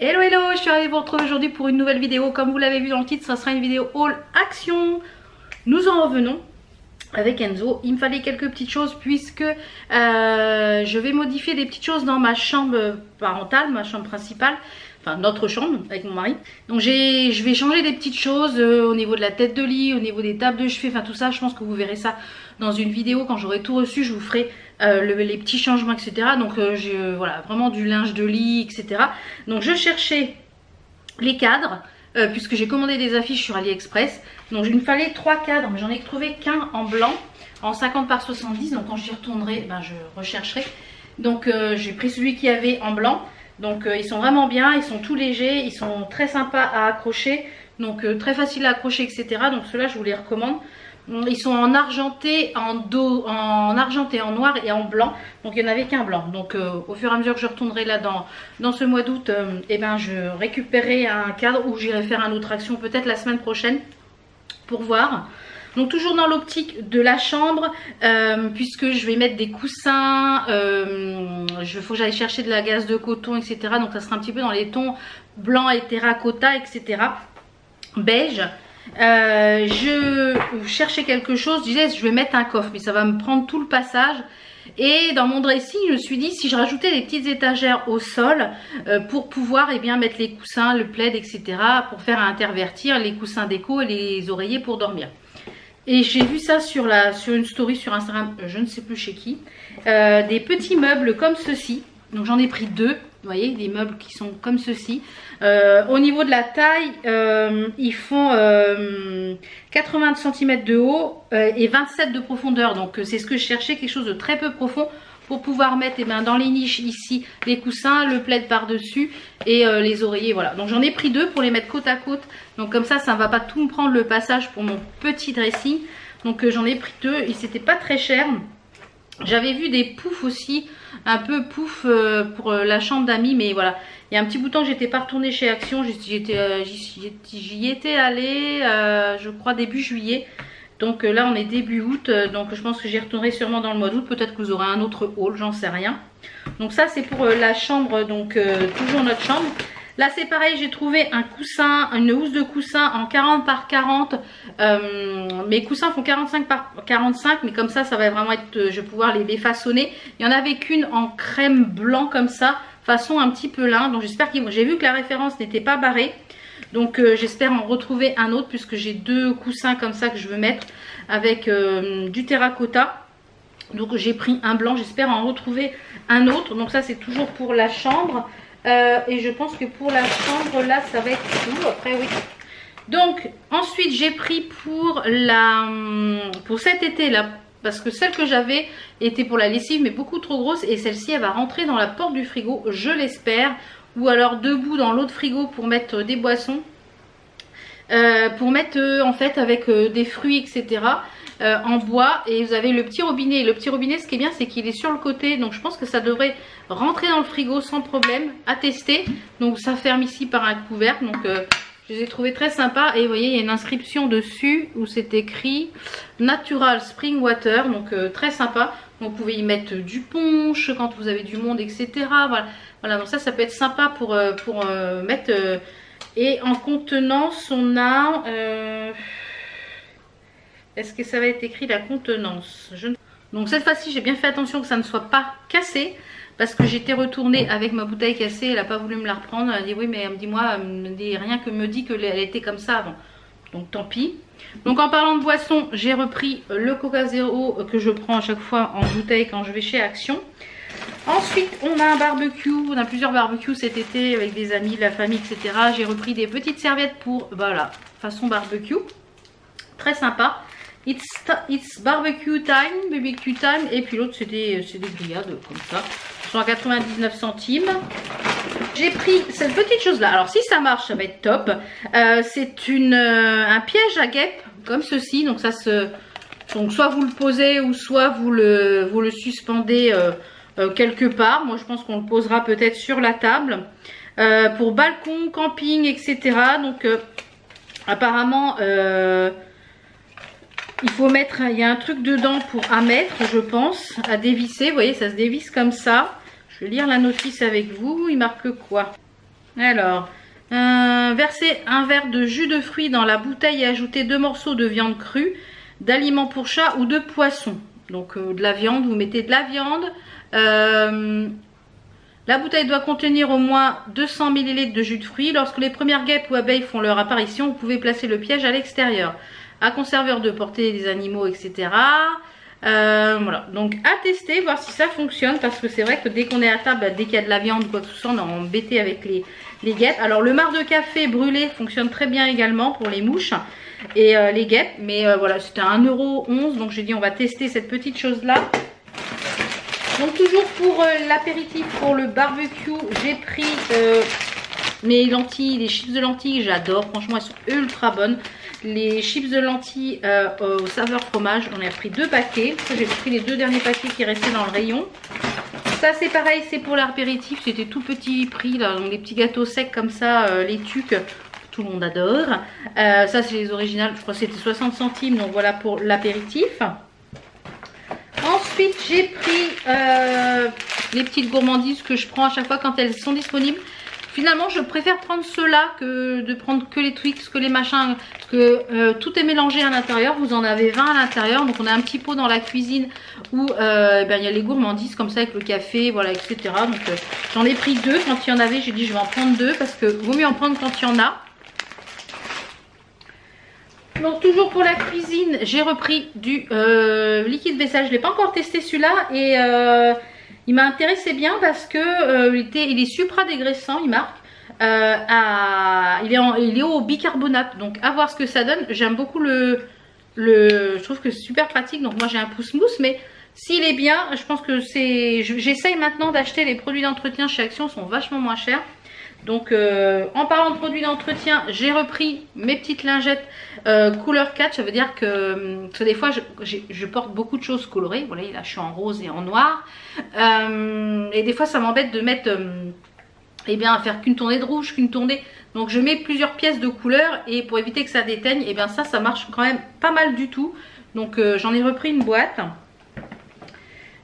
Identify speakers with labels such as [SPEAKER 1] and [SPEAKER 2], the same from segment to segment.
[SPEAKER 1] Hello hello, je suis ravie de vous retrouver aujourd'hui pour une nouvelle vidéo. Comme vous l'avez vu dans le titre, ça sera une vidéo haul action. Nous en revenons avec Enzo. Il me fallait quelques petites choses puisque je vais modifier des petites choses dans ma chambre parentale, ma chambre principale. Enfin notre chambre avec mon mari. Donc je vais changer des petites choses au niveau de la tête de lit, au niveau des tables de chevet, enfin tout ça. Je pense que vous verrez ça dans une vidéo quand j'aurai tout reçu. Je vous ferai les petits changements, etc. Donc voilà, vraiment du linge de lit, etc. Donc je cherchais les cadres puisque j'ai commandé des affiches sur AliExpress. Donc il me fallait 3 cadres, mais j'en ai trouvé qu'un en blanc en 50 par 70. Donc quand j'y retournerai, ben, je rechercherai. Donc j'ai pris celui qui avait en blanc. Donc ils sont vraiment bien, ils sont tout légers, ils sont très sympas à accrocher, donc très facile à accrocher, etc. Donc ceux-là je vous les recommande. Ils sont en argenté, en argenté, en noir et en blanc. Donc il n'y en avait qu'un blanc. Donc au fur et à mesure que je retournerai là dans ce mois d'août, eh ben, je récupérerai un cadre ou j'irai faire une autre action peut-être la semaine prochaine pour voir. Donc toujours dans l'optique de la chambre, puisque je vais mettre des coussins, faut que j'aille chercher de la gaze de coton, etc. Donc ça sera un petit peu dans les tons blanc et terracotta, etc. Beige. Je cherchais quelque chose, je disais je vais mettre un coffre, mais ça va me prendre tout le passage. Et dans mon dressing, je me suis dit si je rajoutais des petites étagères au sol pour pouvoir bien mettre les coussins, le plaid, etc. pour faire intervertir les coussins déco et les oreillers pour dormir. Et j'ai vu ça sur une story sur Instagram, je ne sais plus chez qui, des petits meubles comme ceci. Donc j'en ai pris 2, vous voyez, des meubles qui sont comme ceci. Au niveau de la taille, ils font 80 cm de haut et 27 de profondeur. Donc c'est ce que je cherchais, quelque chose de très peu profond pour pouvoir mettre dans les niches ici les coussins, le plaid par-dessus et les oreillers. Voilà, donc j'en ai pris 2 pour les mettre côte à côte. Donc comme ça ne va pas tout me prendre le passage pour mon petit dressing. Donc j'en ai pris 2 et c'était pas très cher. J'avais vu des poufs aussi, un peu pouf pour la chambre d'amis, mais voilà. Il y a un petit bout de temps que j'étais pas retournée chez Action, j'y étais allée, je crois début juillet. Donc là on est début août, donc je pense que j'y retournerai sûrement dans le mois d'août. Peut-être que vous aurez un autre haul, j'en sais rien. Donc ça c'est pour la chambre, donc toujours notre chambre. Là c'est pareil, j'ai trouvé un coussin, une housse de coussin en 40 par 40. Mes coussins font 45 par 45, mais comme ça va vraiment être, je vais pouvoir les façonner. Il n'y en avait qu'une en crème blanc comme ça, façon un petit peu lin. Donc j'espère qu'ils vont. J'ai vu que la référence n'était pas barrée. Donc j'espère en retrouver un autre puisque j'ai 2 coussins comme ça que je veux mettre avec du terracotta. Donc j'ai pris un blanc, j'espère en retrouver un autre. Donc ça c'est toujours pour la chambre. Et je pense que pour la chambre là ça va être tout. Après oui. Donc ensuite j'ai pris pour cet été là, parce que celle que j'avais était pour la lessive mais beaucoup trop grosse, et celle-ci elle va rentrer dans la porte du frigo, je l'espère, ou alors debout dans l'autre frigo pour mettre des boissons, pour mettre en fait avec des fruits, etc. En bois. Et vous avez le petit robinet, et le petit robinet ce qui est bien c'est qu'il est sur le côté, donc je pense que ça devrait rentrer dans le frigo sans problème, à tester. Donc ça ferme ici par un couvercle, donc je les ai trouvés très sympas. Et vous voyez il y a une inscription dessus où c'est écrit Natural Spring Water, donc très sympa. Donc, vous pouvez y mettre du punch quand vous avez du monde, etc. Voilà, donc ça peut être sympa pour mettre. Et en contenance on a est-ce que ça va être écrit la contenance? Donc cette fois-ci j'ai bien fait attention que ça ne soit pas cassé, parce que j'étais retournée avec ma bouteille cassée, elle n'a pas voulu me la reprendre. Elle a dit oui mais dis-moi, rien que me dit qu'elle était comme ça avant. Donc tant pis. Donc en parlant de boisson, j'ai repris le Coca Zéro que je prends à chaque fois en bouteille quand je vais chez Action. Ensuite on a un barbecue, on a plusieurs barbecues cet été avec des amis, la famille, etc. J'ai repris des petites serviettes pour, voilà, façon barbecue. Très sympa. It's barbecue time, et puis l'autre c'est des grillades comme ça, ils sont à 99 centimes. J'ai pris cette petite chose là, alors si ça marche ça va être top. C'est un piège à guêpes comme ceci, donc donc soit vous le posez ou soit vous le suspendez quelque part. Moi je pense qu'on le posera peut-être sur la table pour balcon, camping, etc. Donc apparemment il faut mettre, il y a un truc dedans à mettre, je pense, à dévisser. Vous voyez, ça se dévisse comme ça. Je vais lire la notice avec vous. Il marque quoi? Alors, verser un verre de jus de fruits dans la bouteille et ajouter 2 morceaux de viande crue, d'aliments pour chat ou de poisson. Donc de la viande, vous mettez de la viande. La bouteille doit contenir au moins 200 ml de jus de fruits. Lorsque les premières guêpes ou abeilles font leur apparition, vous pouvez placer le piège à l'extérieur. Un conserveur de portée des animaux, etc. Voilà, donc à tester, voir si ça fonctionne, parce que c'est vrai que dès qu'on est à table, dès qu'il y a de la viande ou quoi que ce soit, on est embêté avec les guêpes. Alors le marc de café brûlé fonctionne très bien également pour les mouches et les guêpes, mais voilà, c'était à 1,11 €, donc j'ai dit on va tester cette petite chose là. Donc toujours pour l'apéritif, pour le barbecue, j'ai pris mes lentilles, les chips de lentilles, j'adore, franchement elles sont ultra bonnes. Les chips de lentilles au saveur fromage, on a pris 2 paquets. J'ai pris les 2 derniers paquets qui restaient dans le rayon. Ça c'est pareil, c'est pour l'apéritif, c'était tout petit prix là, donc les petits gâteaux secs comme ça, les tucs, tout le monde adore. Ça c'est les originales, je crois que c'était 60 centimes, donc voilà pour l'apéritif. Ensuite j'ai pris les petites gourmandises que je prends à chaque fois quand elles sont disponibles. Finalement je préfère prendre ceux-là que de prendre que les Twix, que les machins, parce que tout est mélangé à l'intérieur, vous en avez 20 à l'intérieur, donc on a un petit pot dans la cuisine où ben, il y a les gourmandises comme ça avec le café, voilà, etc. Donc j'en ai pris 2, quand il y en avait j'ai dit je vais en prendre 2 parce que vaut mieux en prendre quand il y en a. Donc toujours pour la cuisine, j'ai repris du liquide vaisselle, je ne l'ai pas encore testé celui-là et il m'a intéressé bien parce que il est supra dégraissant, il marque. Il est au bicarbonate, donc à voir ce que ça donne. J'aime beaucoup je trouve que c'est super pratique, donc moi j'ai un pouce mousse, mais s'il est bien, je pense que j'essaye maintenant d'acheter les produits d'entretien chez Action, sont vachement moins chers. Donc en parlant de produits d'entretien, j'ai repris mes petites lingettes couleur 4. Ça veut dire que des fois je porte beaucoup de choses colorées. Voilà, là je suis en rose et en noir. Et des fois ça m'embête de mettre eh bien, à faire qu'une tournée de rouge, qu'une tournée. Donc je mets plusieurs pièces de couleur et pour éviter que ça déteigne, et bien ça marche quand même pas mal du tout. Donc j'en ai repris une boîte.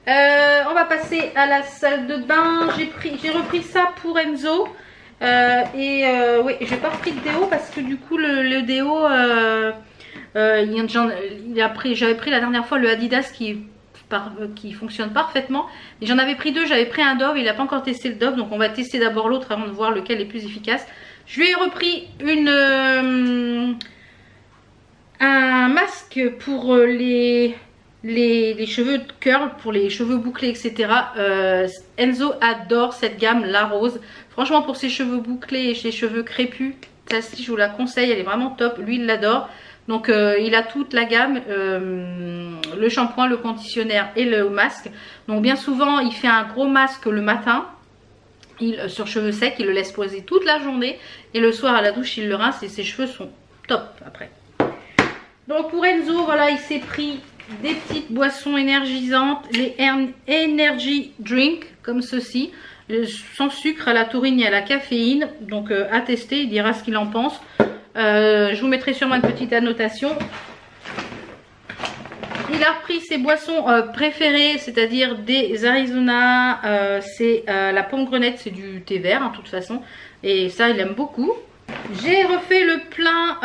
[SPEAKER 1] On va passer à la salle de bain. J'ai repris ça pour Enzo. Oui, j'ai pas repris de déo parce que du coup le déo j'avais pris la dernière fois le Adidas qui fonctionne parfaitement, et j'en avais pris 2. J'avais pris un Dove, il n'a pas encore testé le Dove, donc on va tester d'abord l'autre avant de voir lequel est plus efficace. Je lui ai repris un masque pour les cheveux de curl, pour les cheveux bouclés, etc. Enzo adore cette gamme, la rose. Franchement, pour ses cheveux bouclés et ses cheveux crépus, celle-ci je vous la conseille, elle est vraiment top. Lui il l'adore. Donc il a toute la gamme, le shampoing, le conditionnaire et le masque. Donc bien souvent il fait un gros masque le matin sur cheveux secs, il le laisse poser toute la journée. Et le soir à la douche il le rince et ses cheveux sont top après. Donc pour Enzo, voilà, il s'est pris des petites boissons énergisantes, les Energy Drink comme ceci, sans sucre, à la taurine et à la caféine. Donc à tester, il dira ce qu'il en pense. Je vous mettrai sûrement une petite annotation. Il a repris ses boissons préférées, c'est-à-dire des Arizona, c'est la pomme grenette, c'est du thé vert de toute façon, et ça il aime beaucoup. J'ai refait le plein,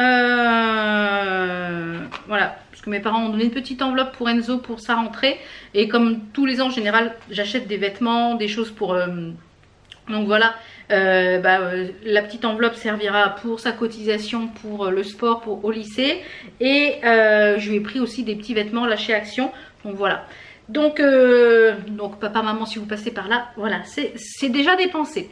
[SPEAKER 1] voilà, parce que mes parents ont donné une petite enveloppe pour Enzo pour sa rentrée, et comme tous les ans en général j'achète des vêtements, des choses pour donc voilà, la petite enveloppe servira pour sa cotisation pour le sport au lycée, et je lui ai pris aussi des petits vêtements là chez Action, donc voilà. Donc papa, maman, si vous passez par là, voilà, c'est déjà dépensé.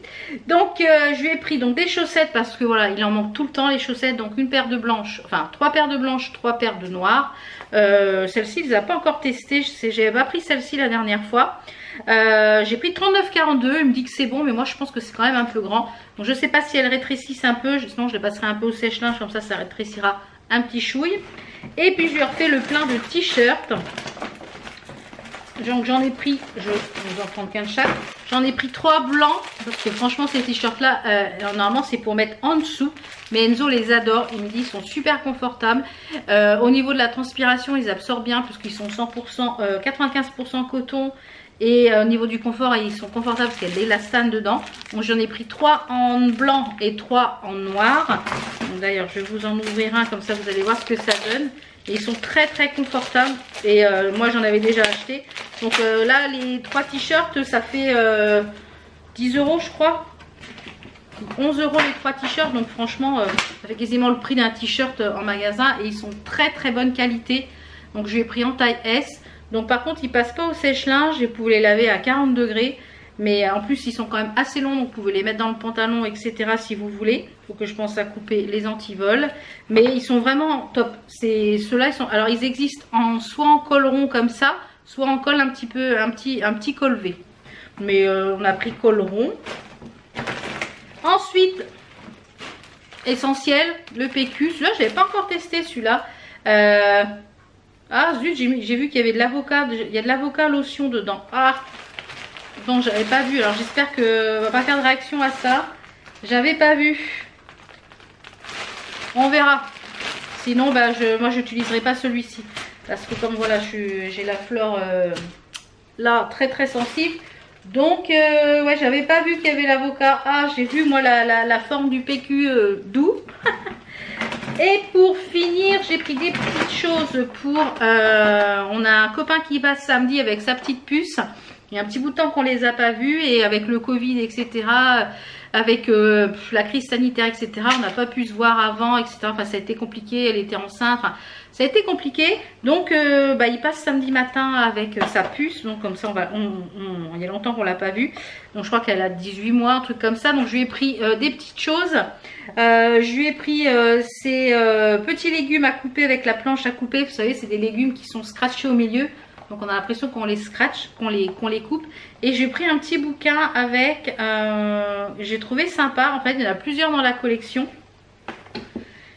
[SPEAKER 1] Donc je lui ai pris donc des chaussettes parce que voilà, il en manque tout le temps les chaussettes. Donc une paire de blanches, enfin 3 paires de blanches, 3 paires de noires. Celle-ci il les a pas encore testées, j'avais pas pris celle-ci la dernière fois. J'ai pris 39,42, il me dit que c'est bon, mais moi je pense que c'est quand même un peu grand. Donc je sais pas si elles rétrécissent un peu, sinon je les passerai un peu au sèche-linge, comme ça rétrécira un petit chouille. Et puis je lui ai refait le plein de t-shirts. Donc j'en ai pris, je vais en prendre qu'un de chaque. J'en ai pris 3 blancs parce que franchement ces t-shirts là, normalement c'est pour mettre en dessous. Mais Enzo les adore, il me dit ils sont super confortables. Au niveau de la transpiration, ils absorbent bien parce qu'ils sont 100%, 95% coton Et au niveau du confort, ils sont confortables parce qu'il y a de l'élastane dedans. Donc j'en ai pris 3 en blanc et 3 en noir. D'ailleurs je vais vous en ouvrir un, comme ça vous allez voir ce que ça donne. Et ils sont très très confortables. Et moi j'en avais déjà acheté. Donc là les 3 t-shirts ça fait 10 € je crois. 11 € les 3 t-shirts. Donc franchement ça fait quasiment le prix d'un t-shirt en magasin. Et ils sont très très bonne qualité. Donc je l'ai pris en taille S. Donc par contre ils passent pas au sèche-linge et vous pouvez les laver à 40 degrés. Mais en plus ils sont quand même assez longs, donc vous pouvez les mettre dans le pantalon, etc. si vous voulez. Il faut que je pense à couper les antivols. Mais ils sont vraiment top. Ceux-là ils sont. Alors ils existent soit en col rond comme ça, soit en col un petit col V. Mais on a pris col rond. Ensuite, essentiel, le PQ. Celui-là je n'avais pas encore testé celui-là. Ah zut, j'ai vu qu'il y avait de l'avocat. Il y a de l'avocat lotion dedans. Ah, bon, j'avais pas vu. Alors j'espère que on va pas faire de réaction à ça. J'avais pas vu. On verra. Sinon, bah, moi j'utiliserai pas celui-ci. Parce que comme voilà, j'ai la fleur là très très sensible. Donc ouais, j'avais pas vu qu'il y avait l'avocat. Ah, j'ai vu moi la forme du PQ doux. Et pour finir, j'ai pris des petites choses pour... on a un copain qui passe samedi avec sa petite puce. Il y a un petit bout de temps qu'on les a pas vus. Et avec le Covid, etc. Avec la crise sanitaire, etc. On n'a pas pu se voir avant, etc. Enfin, ça a été compliqué. Elle était enceinte. Enfin, ça a été compliqué. Donc, bah, il passe samedi matin avec sa puce. Donc, comme ça, il y a longtemps qu'on l'a pas vue. Donc, je crois qu'elle a 18 mois, un truc comme ça. Donc, je lui ai pris des petites choses. Je lui ai pris ces petits légumes à couper avec la planche à couper. Vous savez, c'est des légumes qui sont scratchés au milieu. Donc on a l'impression qu'on les scratch, qu'on les coupe. Et j'ai pris un petit bouquin avec, j'ai trouvé sympa. En fait, il y en a plusieurs dans la collection.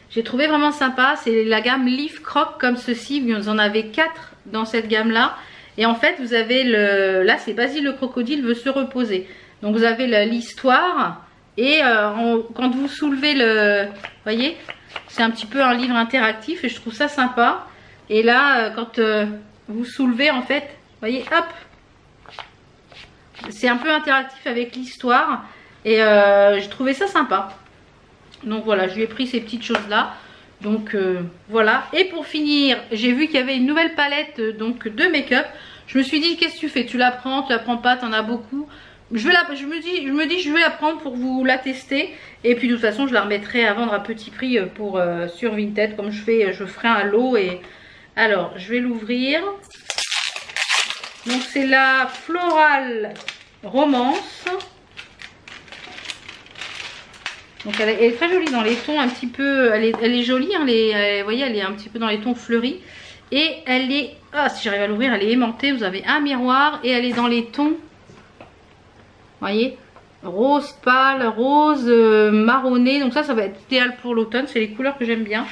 [SPEAKER 1] J'ai trouvé vraiment sympa. C'est la gamme Leaf Croc comme ceci. Vous en avez 4 dans cette gamme-là. Et en fait, vous avez là, c'est Basile le crocodile veut se reposer. Donc vous avez l'histoire. Et quand vous soulevez vous voyez, c'est un petit peu un livre interactif et je trouve ça sympa. Et là, quand vous soulevez, en fait, vous voyez, hop, c'est un peu interactif avec l'histoire. Et j'ai trouvé ça sympa. Donc voilà, je lui ai pris ces petites choses-là. Donc voilà. Et pour finir, j'ai vu qu'il y avait une nouvelle palette donc de make-up. Je me suis dit, qu'est-ce que tu fais? Tu la prends pas, t'en as beaucoup. Je me dis je vais la prendre pour vous la tester. Et puis de toute façon je la remettrai à vendre à petit prix sur Vinted. Comme je ferai un lot. Et alors je vais l'ouvrir. Donc c'est la Floral Romance. Donc elle est très jolie dans les tons un petit peu. Elle est jolie hein, vous voyez, elle est un petit peu dans les tons fleuris. Et elle est, ah si j'arrive à l'ouvrir, elle est aimantée. Vous avez un miroir et elle est dans les tons, voyez, rose pâle, rose marronné. Donc ça va être idéal pour l'automne. C'est les couleurs que j'aime bien.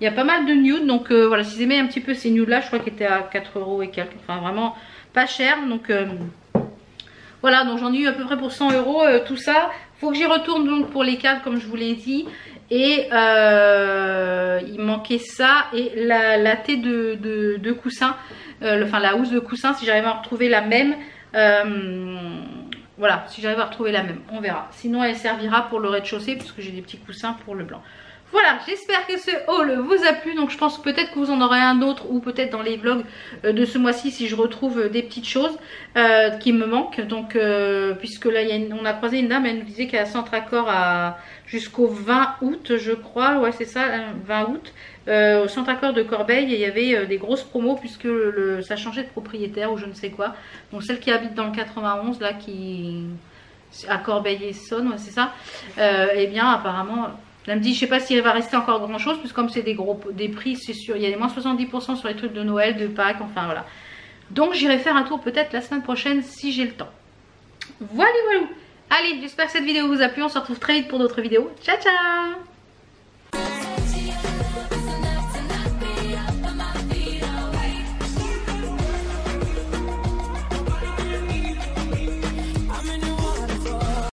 [SPEAKER 1] Il y a pas mal de nude. Donc voilà, si vous aimez un petit peu ces nudes là, je crois qu'elle était à 4 € et quelques. Enfin vraiment pas cher. Donc voilà, donc j'en ai eu à peu près pour 100 € tout ça. Faut que j'y retourne donc pour les câbles comme je vous l'ai dit. Et il manquait ça et la thé de coussin. Enfin la housse de coussin, si j'arrive à retrouver la même. Voilà, si j'arrive à retrouver la même, on verra. Sinon elle servira pour le rez-de-chaussée puisque j'ai des petits coussins pour le blanc. Voilà, j'espère que ce haul vous a plu. Donc je pense peut-être que vous en aurez un autre ou peut-être dans les vlogs de ce mois-ci si je retrouve des petites choses qui me manquent. Donc puisque là on a croisé une dame, elle nous disait qu'elle a Centracor jusqu'au 20 août je crois. Ouais c'est ça, 20 août. Au Centracor de Corbeil il y avait des grosses promos puisque ça changeait de propriétaire ou je ne sais quoi. Donc celle qui habite dans le 91 là qui à Corbeil-Essonne, ouais, c'est ça. Eh bien apparemment... Elle me dit, je sais pas s'il va rester encore grand chose, puisque comme c'est des prix, c'est sûr, il y a des moins 70% sur les trucs de Noël, de Pâques, enfin voilà. Donc j'irai faire un tour peut-être la semaine prochaine si j'ai le temps. Voilà, voilà. Allez, j'espère que cette vidéo vous a plu, on se retrouve très vite pour d'autres vidéos. Ciao, ciao!